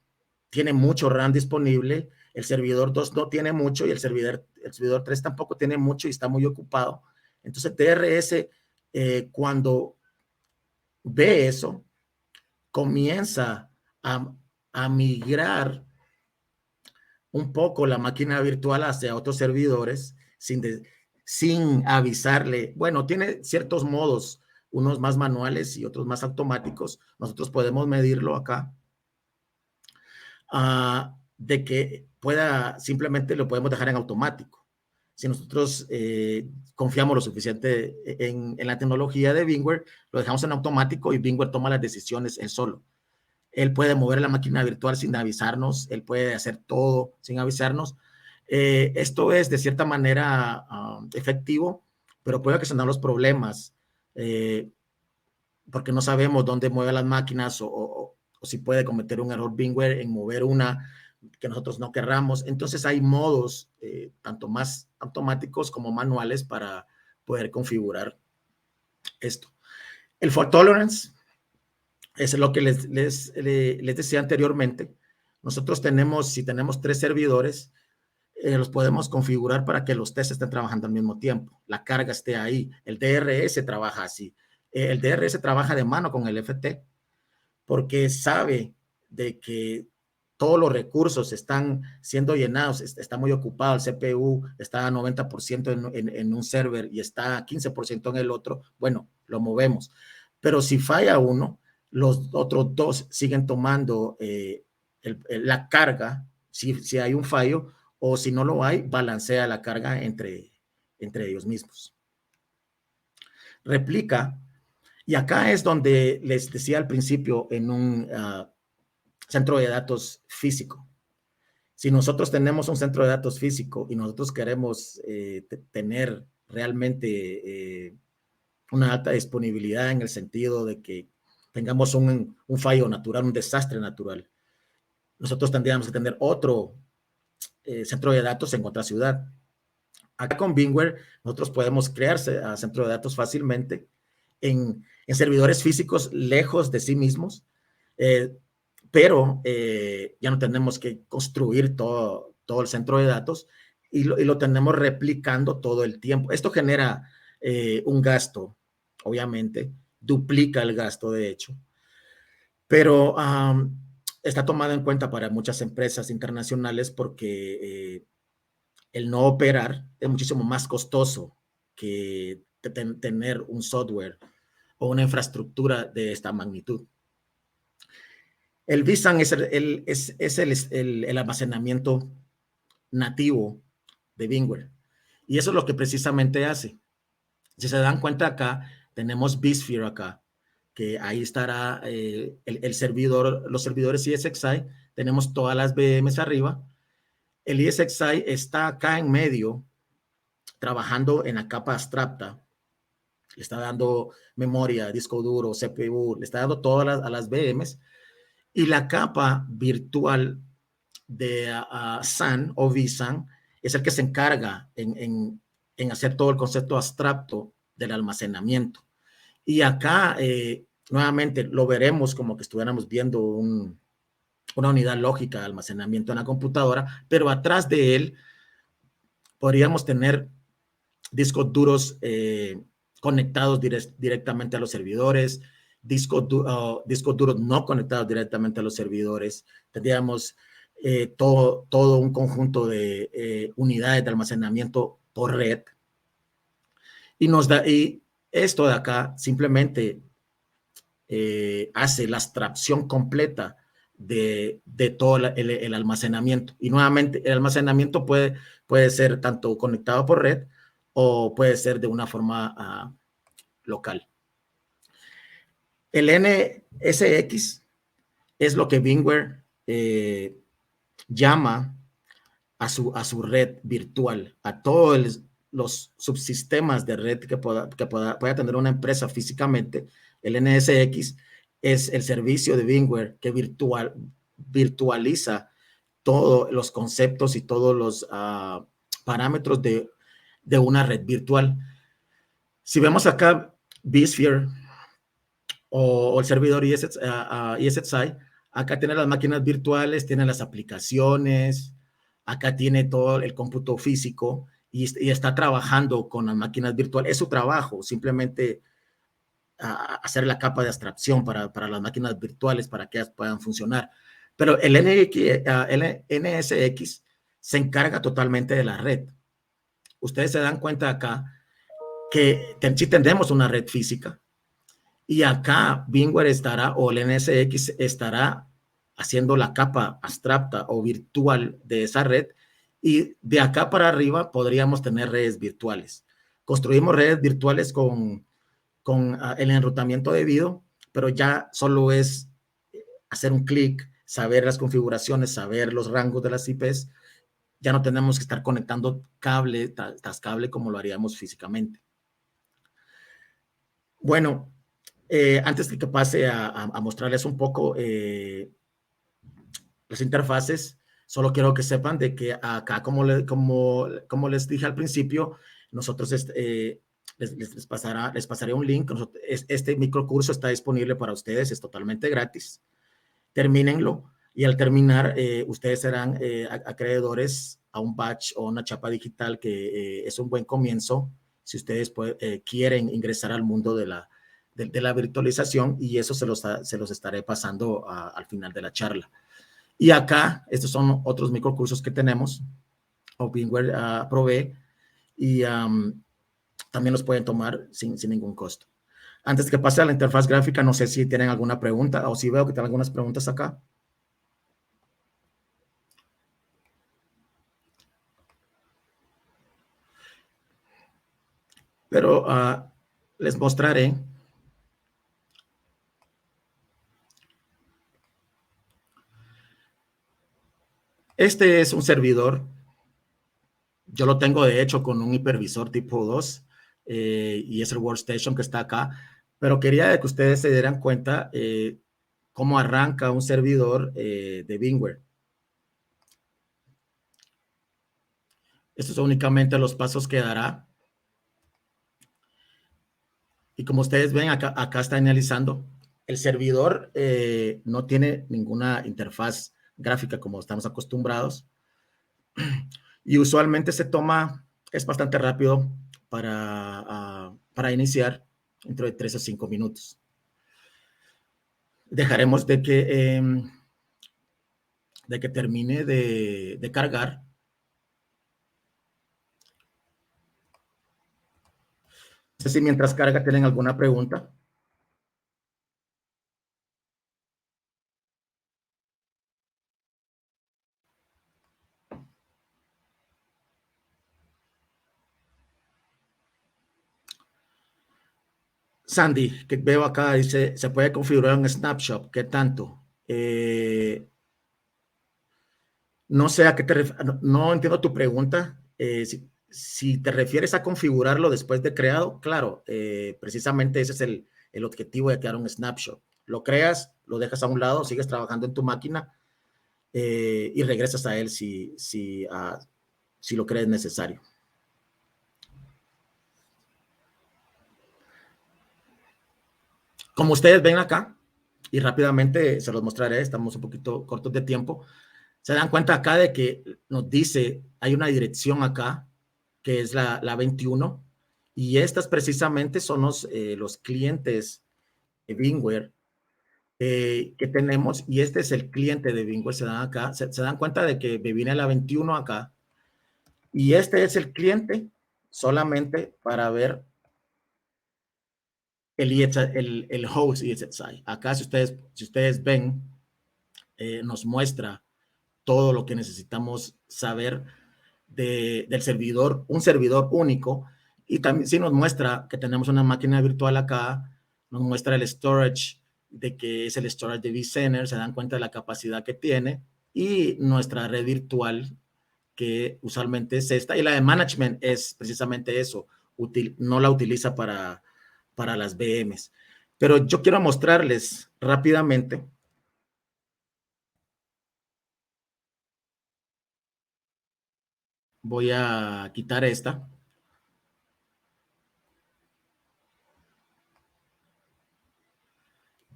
tiene mucho RAM disponible, el servidor 2 no tiene mucho y el servidor 3 tampoco tiene mucho y está muy ocupado. Entonces, DRS, cuando ve eso, comienza a migrar un poco la máquina virtual hacia otros servidores sin avisarle. Bueno, tiene ciertos modos, unos más manuales y otros más automáticos. Nosotros podemos medirlo acá. De que simplemente lo podemos dejar en automático. Si nosotros confiamos lo suficiente en la tecnología de VMware, lo dejamos en automático y VMware toma las decisiones él solo. Él puede mover la máquina virtual sin avisarnos, él puede hacer todo sin avisarnos. Esto es de cierta manera efectivo, pero puede ocasionar los problemas porque no sabemos dónde mueve las máquinas o si puede cometer un error VMware en mover una que nosotros no querramos. Entonces hay modos tanto más automáticos como manuales para poder configurar esto. El fault tolerance es lo que les decía anteriormente. Nosotros si tenemos 3 servidores, los podemos configurar para que los tests estén trabajando al mismo tiempo, la carga esté ahí. El DRS trabaja así. El DRS trabaja de mano con el FT porque sabe de que todos los recursos están siendo llenados, está muy ocupado, el CPU está a 90% en un server y está a 15% en el otro, bueno, lo movemos. Pero si falla uno, los otros dos siguen tomando la carga, si hay un fallo, o si no lo hay, balancea la carga entre ellos mismos. Replica, y acá es donde les decía al principio en un centro de datos físico. Si nosotros tenemos un centro de datos físico y nosotros queremos tener realmente una alta disponibilidad en el sentido de que tengamos un fallo natural, un desastre natural, nosotros tendríamos que tener otro centro de datos en otra ciudad. Acá con VMware nosotros podemos crear centro de datos fácilmente en servidores físicos lejos de sí mismos, pero ya no tenemos que construir todo el centro de datos y lo tenemos replicando todo el tiempo. Esto genera un gasto, obviamente, duplica el gasto de hecho, pero está tomado en cuenta para muchas empresas internacionales porque el no operar es muchísimo más costoso que tener un software o una infraestructura de esta magnitud. El vSAN es el almacenamiento nativo de VMware. Y eso es lo que precisamente hace. Si se dan cuenta acá, tenemos vSphere acá, que ahí estará el servidor, los servidores ESXi, tenemos todas las VMs arriba. El ESXi está acá en medio, trabajando en la capa abstracta. Le está dando memoria, disco duro, CPU, le está dando todas a las VMs. Y la capa virtual de SAN o vSAN es el que se encarga en hacer todo el concepto abstracto del almacenamiento. Y acá, nuevamente, lo veremos como que estuviéramos viendo una unidad lógica de almacenamiento en la computadora, pero atrás de él podríamos tener discos duros conectados directamente a los servidores, discos duros no conectados directamente a los servidores. Tendríamos todo un conjunto de unidades de almacenamiento por red. Y esto de acá simplemente hace la abstracción completa de todo el almacenamiento. Y nuevamente, el almacenamiento puede ser tanto conectado por red o puede ser de una forma local. El NSX es lo que VMware llama a su red virtual, a todos los subsistemas de red que pueda tener una empresa físicamente. El NSX es el servicio de VMware que virtualiza todos los conceptos y todos los parámetros de una red virtual. Si vemos acá vSphere o el servidor ESXi, acá tiene las máquinas virtuales, tiene las aplicaciones, acá tiene todo el cómputo físico y está trabajando con las máquinas virtuales. Es su trabajo, simplemente hacer la capa de abstracción para las máquinas virtuales para que ellas puedan funcionar. Pero el NSX se encarga totalmente de la red. Ustedes se dan cuenta acá que sí tendremos una red física y acá VMware estará, o el NSX estará haciendo la capa abstracta o virtual de esa red, y de acá para arriba podríamos tener redes virtuales. Construimos redes virtuales con el enrutamiento debido, pero ya solo es hacer un clic, saber las configuraciones, saber los rangos de las IPs. Ya no tenemos que estar conectando cable tras cable como lo haríamos físicamente. Bueno, antes de que pase a mostrarles un poco las interfaces, solo quiero que sepan de que acá, como les dije al principio, nosotros les pasaré un link. Este microcurso está disponible para ustedes, es totalmente gratis. Termínenlo y al terminar, ustedes serán acreedores a un badge o una chapa digital que es un buen comienzo si ustedes quieren ingresar al mundo de la virtualización, y eso se los estaré pasando al final de la charla. Y acá, estos son otros microcursos que tenemos, o VMware provee, y también los pueden tomar sin ningún costo. Antes de que pase a la interfaz gráfica, no sé si tienen alguna pregunta o si veo que tienen algunas preguntas acá. Pero les mostraré. Este es un servidor. Yo lo tengo, de hecho, con un hipervisor tipo 2 y es el workstation que está acá. Pero quería que ustedes se dieran cuenta cómo arranca un servidor de VMware. Estos son únicamente los pasos que dará. Y como ustedes ven, acá está analizando. El servidor no tiene ninguna interfaz gráfica como estamos acostumbrados. Y usualmente es bastante rápido para iniciar, dentro de 3 o 5 minutos. Dejaremos de que termine de cargar. No sé si mientras carga tienen alguna pregunta. Sandy, que veo acá, dice, ¿se puede configurar un snapshot? ¿Qué tanto? No sé a qué te refieres, no entiendo tu pregunta. Si te refieres a configurarlo después de creado, claro, precisamente ese es el objetivo de crear un snapshot. Lo creas, lo dejas a un lado, sigues trabajando en tu máquina y regresas a él si lo crees necesario. Como ustedes ven acá, y rápidamente se los mostraré, estamos un poquito cortos de tiempo, se dan cuenta acá de que nos dice, hay una dirección acá, que es la 21, y estas precisamente son los clientes de VMware que tenemos, y este es el cliente de VMware, se dan cuenta de que me viene la 21 acá, y este es el cliente solamente para ver el host ESXi. Acá si ustedes ven, nos muestra todo lo que necesitamos saber del servidor, un servidor único, y también sí nos muestra que tenemos una máquina virtual acá, nos muestra el storage, de que es el storage de vCenter, se dan cuenta de la capacidad que tiene, y nuestra red virtual, que usualmente es esta, y la de management es precisamente eso, no la utiliza para las VMs. Pero yo quiero mostrarles rápidamente. Voy a quitar esta.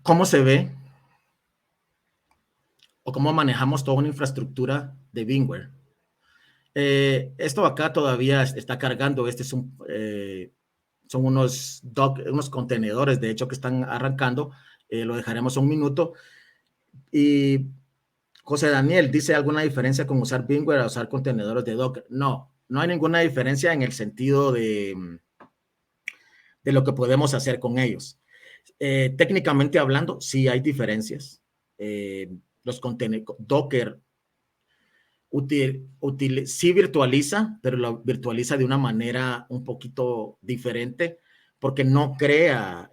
¿Cómo se ve o cómo manejamos toda una infraestructura de VMware? Esto acá todavía está cargando. Son unos contenedores, de hecho, que están arrancando. Lo dejaremos un minuto. Y José Daniel dice, ¿alguna diferencia con usar VMware a usar contenedores de Docker? No, no hay ninguna diferencia en el sentido de lo que podemos hacer con ellos. Técnicamente hablando, sí hay diferencias. Los contenedores Docker sí virtualiza, pero lo virtualiza de una manera un poquito diferente porque no crea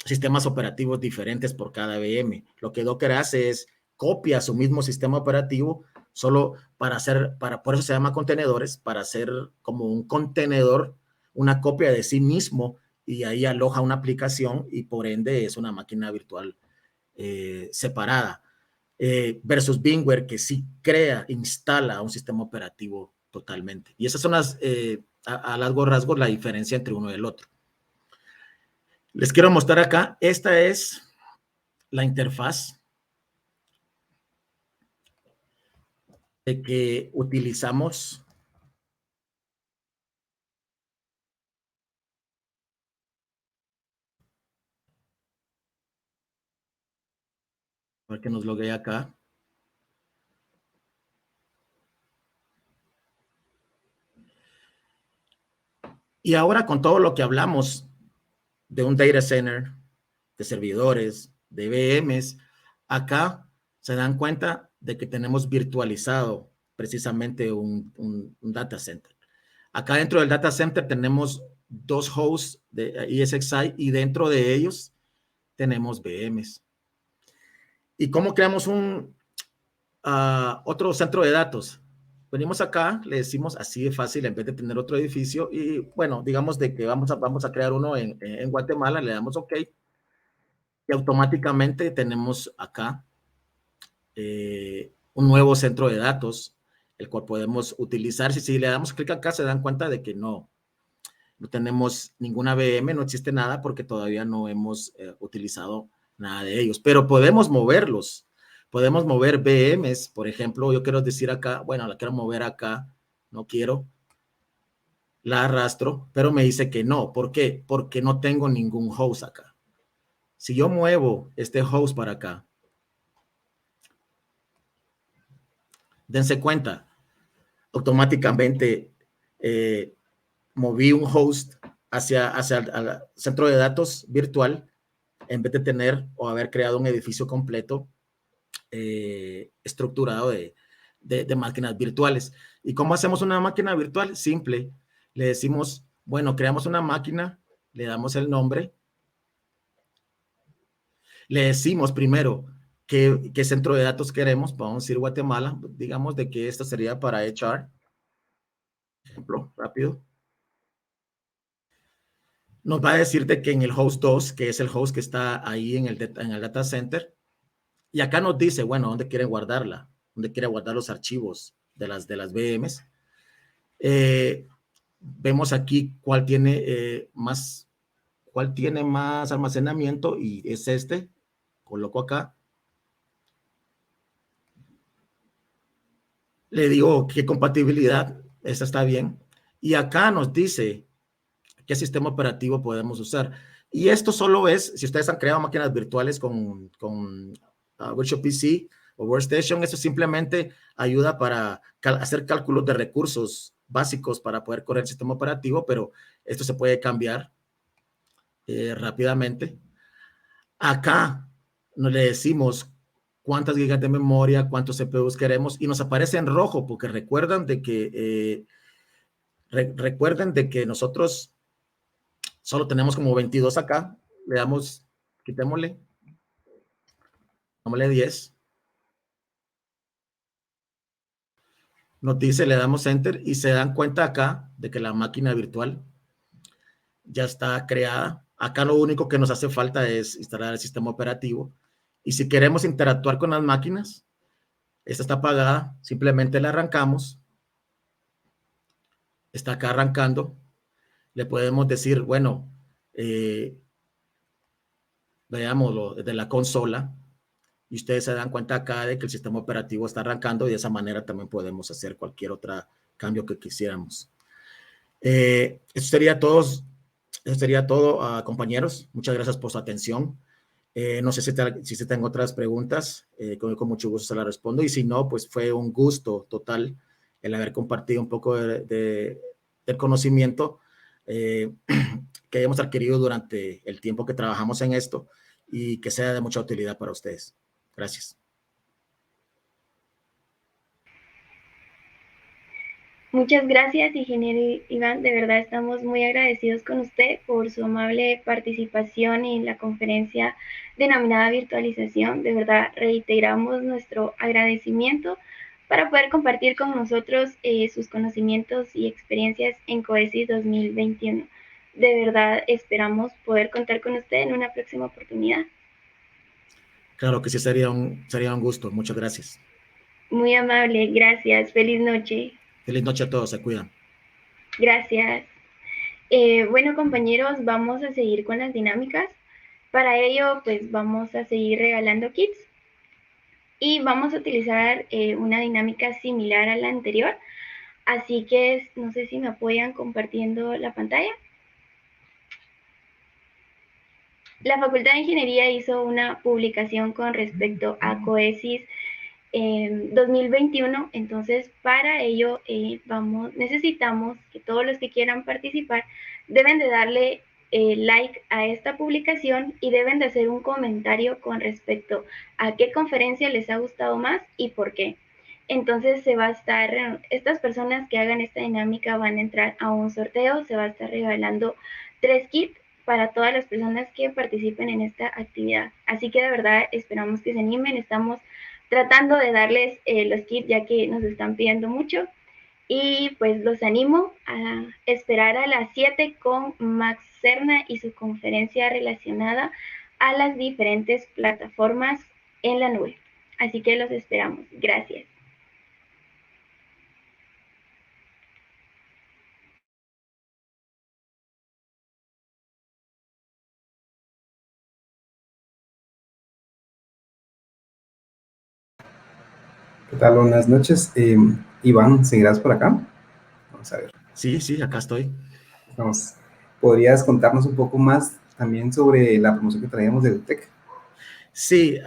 sistemas operativos diferentes por cada VM. Lo que Docker hace es copia su mismo sistema operativo solo por eso se llama contenedores, para hacer como un contenedor, una copia de sí mismo, y ahí aloja una aplicación y por ende es una máquina virtual separada. Versus VMware, que sí instala un sistema operativo totalmente. Y esas son a largo rasgo, la diferencia entre uno y el otro. Les quiero mostrar acá, esta es la interfaz que utilizamos para que nos loguee acá. Y ahora con todo lo que hablamos de un data center, de servidores, de VMs, acá se dan cuenta de que tenemos virtualizado precisamente un data center. Acá dentro del data center tenemos dos hosts de ESXi y dentro de ellos tenemos VMs. ¿Y cómo creamos otro centro de datos? Venimos acá, le decimos así de fácil en vez de tener otro edificio y bueno, digamos de que vamos a crear uno en Guatemala, le damos OK y automáticamente tenemos acá un nuevo centro de datos, el cual podemos utilizar. Si le damos clic acá, se dan cuenta de que no tenemos ninguna VM, no existe nada porque todavía no hemos utilizado nada de ellos, pero podemos moverlos. Podemos mover VMs, por ejemplo, yo quiero decir acá, bueno, la quiero mover acá, no quiero, la arrastro, pero me dice que no. ¿Por qué? Porque no tengo ningún host acá. Si yo muevo este host para acá, dense cuenta, automáticamente moví un host hacia el centro de datos virtual en vez de tener o haber creado un edificio completo estructurado de máquinas virtuales. ¿Y cómo hacemos una máquina virtual? Simple. Le decimos, bueno, creamos una máquina, le damos el nombre, le decimos primero qué centro de datos queremos, vamos a decir Guatemala, digamos de que esto sería para HR, ejemplo, rápido. Nos va a decir de que en el host 2, que es el host que está ahí en el data center, y acá nos dice, bueno, ¿dónde quiere guardarla? ¿Dónde quiere guardar los archivos de las VMs? Vemos aquí cuál tiene más almacenamiento y es este. Coloco acá. Le digo qué compatibilidad, esta está bien. Y acá nos dice qué sistema operativo podemos usar. Y esto solo es, si ustedes han creado máquinas virtuales con Virtual PC o Workstation, eso simplemente ayuda para hacer cálculos de recursos básicos para poder correr el sistema operativo, pero esto se puede cambiar rápidamente. Acá nos le decimos cuántas gigas de memoria, cuántos CPUs queremos y nos aparece en rojo porque recuerden de que nosotros solo tenemos como 22 acá. Le damos, quitémosle, dámosle 10. Nos dice, le damos enter y se dan cuenta acá de que la máquina virtual ya está creada. Acá lo único que nos hace falta es instalar el sistema operativo. Y si queremos interactuar con las máquinas, esta está apagada, simplemente la arrancamos. Está acá arrancando. Le podemos decir, bueno, veámoslo desde la consola. Y ustedes se dan cuenta acá de que el sistema operativo está arrancando y de esa manera también podemos hacer cualquier otro cambio que quisiéramos. Eso sería todo, compañeros. Muchas gracias por su atención. No sé si tengo otras preguntas, con mucho gusto se las respondo. Y si no, pues fue un gusto total el haber compartido un poco del conocimiento que hemos adquirido durante el tiempo que trabajamos en esto y que sea de mucha utilidad para ustedes. Gracias. Muchas gracias, ingeniero Iván. De verdad estamos muy agradecidos con usted por su amable participación en la conferencia denominada Virtualización. De verdad reiteramos nuestro agradecimiento para poder compartir con nosotros sus conocimientos y experiencias en COESIS 2021. De verdad esperamos poder contar con usted en una próxima oportunidad. Claro que sí, sería un gusto. Muchas gracias. Muy amable, gracias. Feliz noche. Feliz noche a todos, se cuidan. Gracias. Bueno, compañeros, vamos a seguir con las dinámicas. Para ello, pues vamos a seguir regalando kits y vamos a utilizar una dinámica similar a la anterior. Así que no sé si me apoyan compartiendo la pantalla. La Facultad de Ingeniería hizo una publicación con respecto a COESIS 2021, entonces para ello necesitamos que todos los que quieran participar deben de darle like a esta publicación y deben de hacer un comentario con respecto a qué conferencia les ha gustado más y por qué. Entonces estas personas que hagan esta dinámica van a entrar a un sorteo, se va a estar regalando 3 kits para todas las personas que participen en esta actividad. Así que de verdad esperamos que se animen, estamos tratando de darles los kits ya que nos están pidiendo mucho. Y pues los animo a esperar a las 7 con Max Serna y su conferencia relacionada a las diferentes plataformas en la nube. Así que los esperamos. Gracias. ¿Qué tal? Buenas noches. Iván, ¿seguirás por acá? Vamos a ver. Sí, sí, acá estoy. Vamos. ¿Podrías contarnos un poco más también sobre la promoción que traíamos de EduTech? Sí,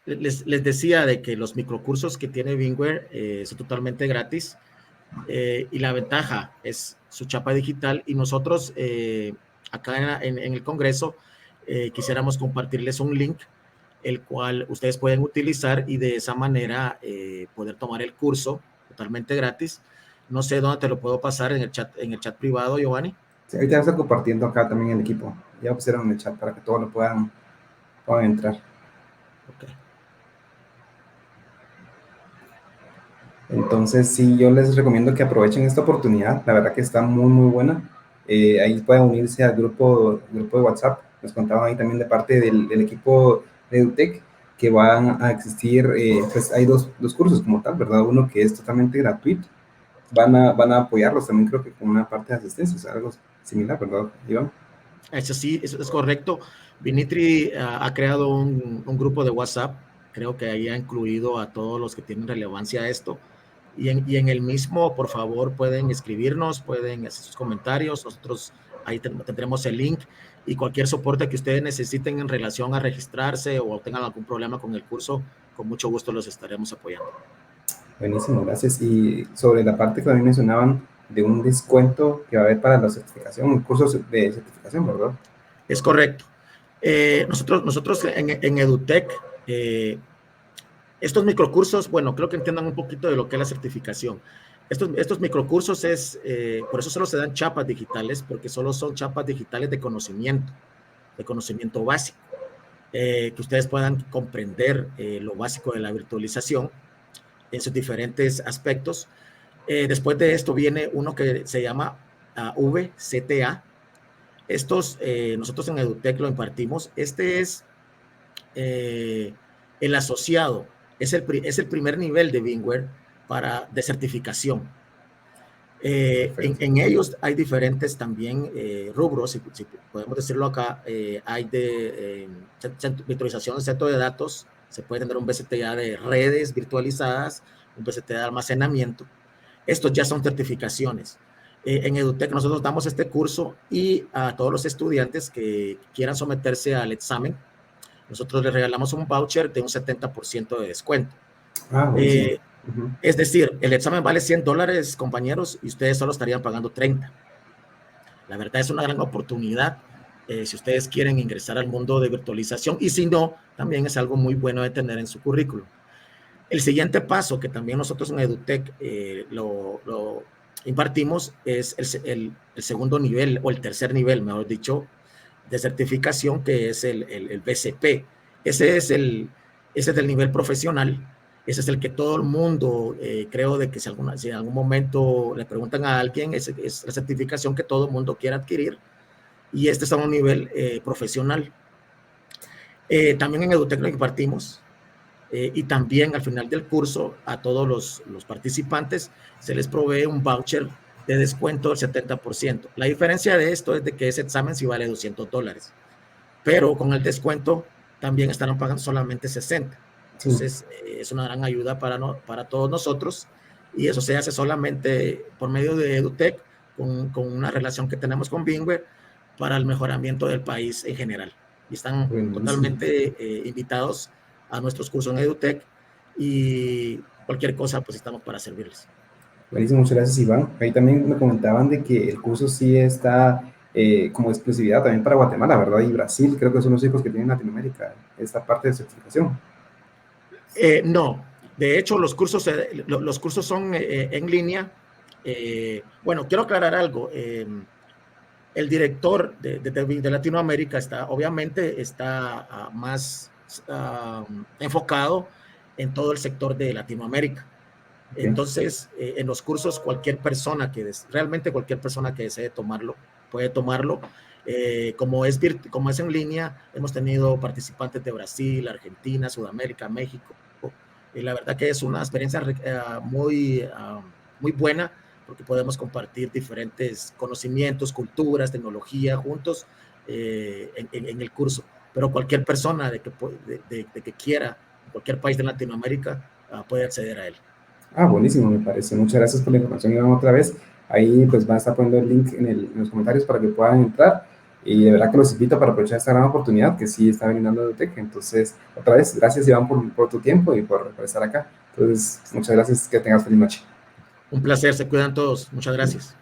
les decía de que los microcursos que tiene Bingware son totalmente gratis y la ventaja es su chapa digital y nosotros acá en el Congreso quisiéramos compartirles un link el cual ustedes pueden utilizar y de esa manera poder tomar el curso totalmente gratis. No sé dónde te lo puedo pasar en el chat privado, Giovanni. Sí, ahorita ya está compartiendo acá también el equipo. Ya pusieron en el chat para que todos lo puedan entrar. Okay. Entonces, sí, yo les recomiendo que aprovechen esta oportunidad. La verdad que está muy, muy buena. Ahí pueden unirse al grupo de WhatsApp. Nos contaban ahí también de parte del equipo de EduTech que van a existir, pues hay dos cursos como tal, ¿verdad? Uno que es totalmente gratuito. Van a apoyarlos también, creo que con una parte de asistencia, o sea, algo similar, ¿verdad, Iván? Eso sí, eso es correcto. Vinitri ha creado un grupo de WhatsApp, creo que ahí ha incluido a todos los que tienen relevancia a esto. Y en el mismo, por favor, pueden escribirnos, pueden hacer sus comentarios, nosotros ahí tendremos el link y cualquier soporte que ustedes necesiten en relación a registrarse o tengan algún problema con el curso, con mucho gusto los estaremos apoyando. Buenísimo, gracias. Y sobre la parte que también mencionaban de un descuento que va a haber para la certificación, cursos de certificación, ¿verdad? Es correcto. Nosotros en EduTech, estos microcursos, bueno, creo que entiendan un poquito de lo que es la certificación. Estos microcursos por eso solo se dan chapas digitales, porque solo son chapas digitales de conocimiento básico, que ustedes puedan comprender lo básico de la virtualización en sus diferentes aspectos. Después de esto viene uno que se llama VCTA. Estos nosotros en EduTech lo impartimos. Este es el asociado, es el primer nivel de Bingware de certificación. En ellos hay diferentes también rubros, si podemos decirlo acá, hay de virtualización de centro de datos, se puede tener un VCTA de redes virtualizadas, un VCTA de almacenamiento. Estos ya son certificaciones. En EduTech nosotros damos este curso y a todos los estudiantes que quieran someterse al examen, nosotros les regalamos un voucher de un 70% de descuento. Es decir, el examen vale $100, compañeros, y ustedes solo estarían pagando 30. La verdad es una gran oportunidad si ustedes quieren ingresar al mundo de virtualización y si no, también es algo muy bueno de tener en su currículum. El siguiente paso que también nosotros en EduTech lo impartimos es el segundo nivel o el tercer nivel, mejor dicho, de certificación, que es el BCP. Ese es el nivel profesional. Ese es el que todo el mundo, creo de que si en algún momento le preguntan a alguien, es la certificación que todo el mundo quiere adquirir. Y este es a un nivel profesional. También en EduTech lo impartimos. Y también al final del curso a todos los participantes se les provee un voucher de descuento del 70%. La diferencia de esto es de que ese examen sí vale $200, pero con el descuento también estarán pagando solamente 60. Entonces, es una gran ayuda para todos nosotros y eso se hace solamente por medio de EduTech con una relación que tenemos con Bingware para el mejoramiento del país en general. Y están totalmente invitados a nuestros cursos en EduTech y cualquier cosa, pues estamos para servirles. Buenísimo, muchas gracias, Iván. Ahí también me comentaban de que el curso sí está como exclusividad también para Guatemala, ¿verdad? Y Brasil, creo que son los únicos que tienen en Latinoamérica esta parte de certificación. No, de hecho los cursos son en línea. Bueno, quiero aclarar algo. El director de Latinoamérica obviamente está más enfocado en todo el sector de Latinoamérica. Okay. Entonces, en los cursos realmente cualquier persona que desee tomarlo, puede tomarlo. Como es en línea, hemos tenido participantes de Brasil, Argentina, Sudamérica, México. Y la verdad que es una experiencia muy buena, porque podemos compartir diferentes conocimientos, culturas, tecnología juntos en el curso. Pero cualquier persona de que quiera, en cualquier país de Latinoamérica, puede acceder a él. Buenísimo, me parece. Muchas gracias por la información, Iván, otra vez. Ahí pues van a estar poniendo el link en los comentarios para que puedan entrar. Y de verdad que los invito para aprovechar esta gran oportunidad que sí está brindando EduTech. Entonces, otra vez, gracias, Iván, por tu tiempo y por estar acá. Entonces, muchas gracias, que tengas feliz noche. Un placer, se cuidan todos. Muchas gracias.